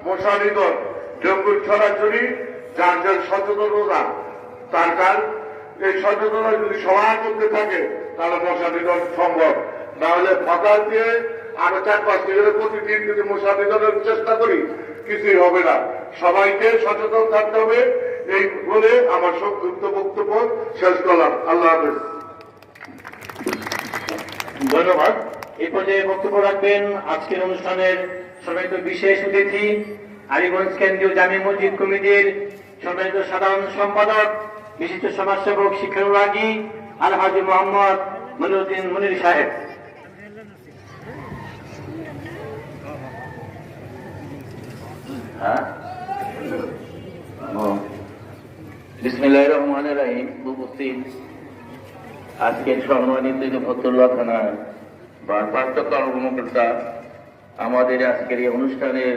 মশা নিধন, ডেঙ্গুর ছড়াছড়ি, যার যার সচেতনতা দরকার। এই সচেতনতা যদি সবাই করতে থাকে তাহলে মশা নিধন সম্ভব। না হলে ফাঁকা দিয়ে আরো 4-5 কিলোমিটার প্রতিদিন যদি মশা নিধনের চেষ্টা করি কিছুই হবে না। সবাইকে সচেতন থাকতে হবে। এই বলে আমার সংক্ষিপ্ত বক্তব্য শেষ করলাম। আল্লাহ হাফেজ। ধন্যবাদ। এই পর্যায়ে বক্তব্য রাখবেন আজকের অনুষ্ঠানের সম্মানিত বিশেষ অতিথি, আলীগঞ্জ কেন্দ্রীয় জামে মসজিদ কমিটির সম্মানিত সাধারণ সম্পাদক, বিশিষ্ট সমাজসেবক, শিক্ষানুরাগী আলহাজি মোহাম্মদ মনিরুদ্দিন মনির সাহেব। বিসমিল্লাহির রহমানির রহিম। উপস্থিত আজকের সম্মানিত ফতুল্লাহ থানার ভারপ্রাপ্ত কর্মকর্তা, আমাদের আজকের এই অনুষ্ঠানের